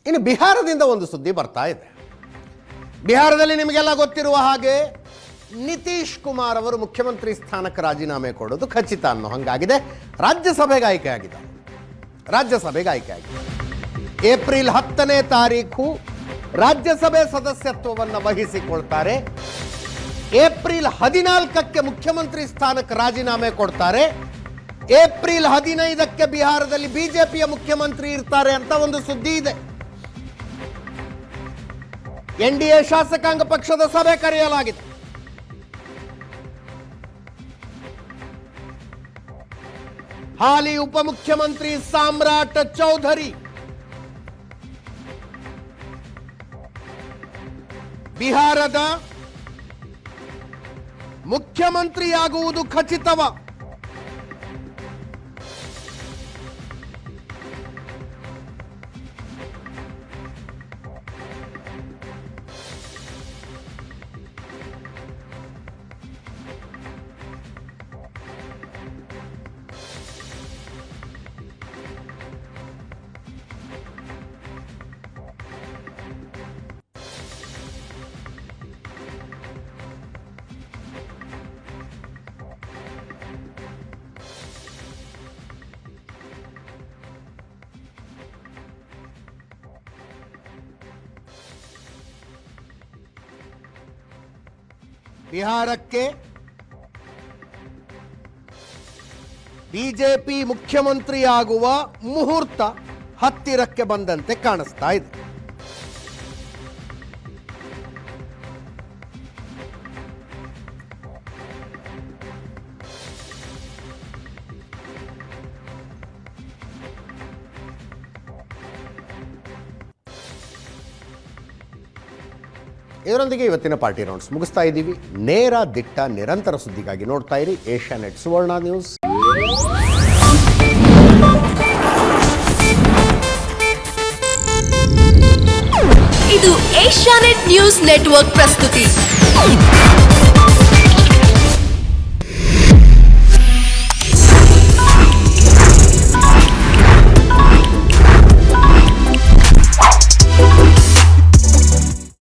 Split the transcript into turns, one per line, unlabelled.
ಇನ್ನು ಬಿಹಾರದಿಂದ ಒಂದು ಸುದ್ದಿ ಬರ್ತಾ ಇದೆ. ಬಿಹಾರದಲ್ಲಿ ನಿಮಗೆಲ್ಲ ಗೊತ್ತಿರುವ ಹಾಗೆ ನಿತೀಶ್ ಕುಮಾರ್ ಅವರು ಮುಖ್ಯಮಂತ್ರಿ ಸ್ಥಾನಕ್ಕೆ ರಾಜೀನಾಮೆ ಕೊಡೋದು ಖಚಿತ ಅನ್ನೋ ಹಂಗಾಗಿದೆ. ರಾಜ್ಯಸಭೆಗೆ ಆಯ್ಕೆ ಆಗಿದೆ. ಏಪ್ರಿಲ್ 10ನೇ ತಾರೀಕು ರಾಜ್ಯಸಭೆ ಸದಸ್ಯತ್ವವನ್ನು ವಹಿಸಿಕೊಳ್ತಾರೆ. ಏಪ್ರಿಲ್ 14ಕ್ಕೆ ಮುಖ್ಯಮಂತ್ರಿ ಸ್ಥಾನಕ್ಕೆ ರಾಜೀನಾಮೆ ಕೊಡ್ತಾರೆ. ಏಪ್ರಿಲ್ 15ಕ್ಕೆ ಬಿಹಾರದಲ್ಲಿ ಬಿಜೆಪಿಯ ಮುಖ್ಯಮಂತ್ರಿ ಇರ್ತಾರೆ ಅಂತ ಒಂದು ಸುದ್ದಿ ಇದೆ. ಎನ್ಡಿಎ ಶಾಸಕಾಂಗ ಪಕ್ಷದ ಸಭೆ ಕರೆಯಲಾಗಿದೆ. ಹಾಲಿ ಉಪಮುಖ್ಯಮಂತ್ರಿ ಸಾಮ್ರಾಟ್ ಚೌಧರಿ ಬಿಹಾರದ ಮುಖ್ಯಮಂತ್ರಿಯಾಗುವುದು ಖಚಿತವ. ಬಿಹಾರಕ್ಕೆ ಬಿಜೆಪಿ ಮುಖ್ಯಮಂತ್ರಿಯಾಗುವ ಮುಹೂರ್ತ ಹತ್ತಿರಕ್ಕೆ ಬಂದಂತೆ ಕಾಣಿಸ್ತಾ ಇದೆ. ಇದರೊಂದಿಗೆ ಇವತ್ತಿನ ಪಾರ್ಟಿ ರೌಂಡ್ಸ್ ಮುಗಿಸ್ತಾ ಇದ್ದೀವಿ. ನೇರ ದಿಟ್ಟ ನಿರಂತರ ಸುದ್ದಿಗಾಗಿ ನೋಡ್ತಾ ಇರಿ ಏಷ್ಯಾನೆಟ್ ಸುವರ್ಣ ನ್ಯೂಸ್.
ಇದು ಏಷ್ಯಾನೆಟ್ ನ್ಯೂಸ್ ನೆಟ್ವರ್ಕ್ ಪ್ರಸ್ತುತಿ.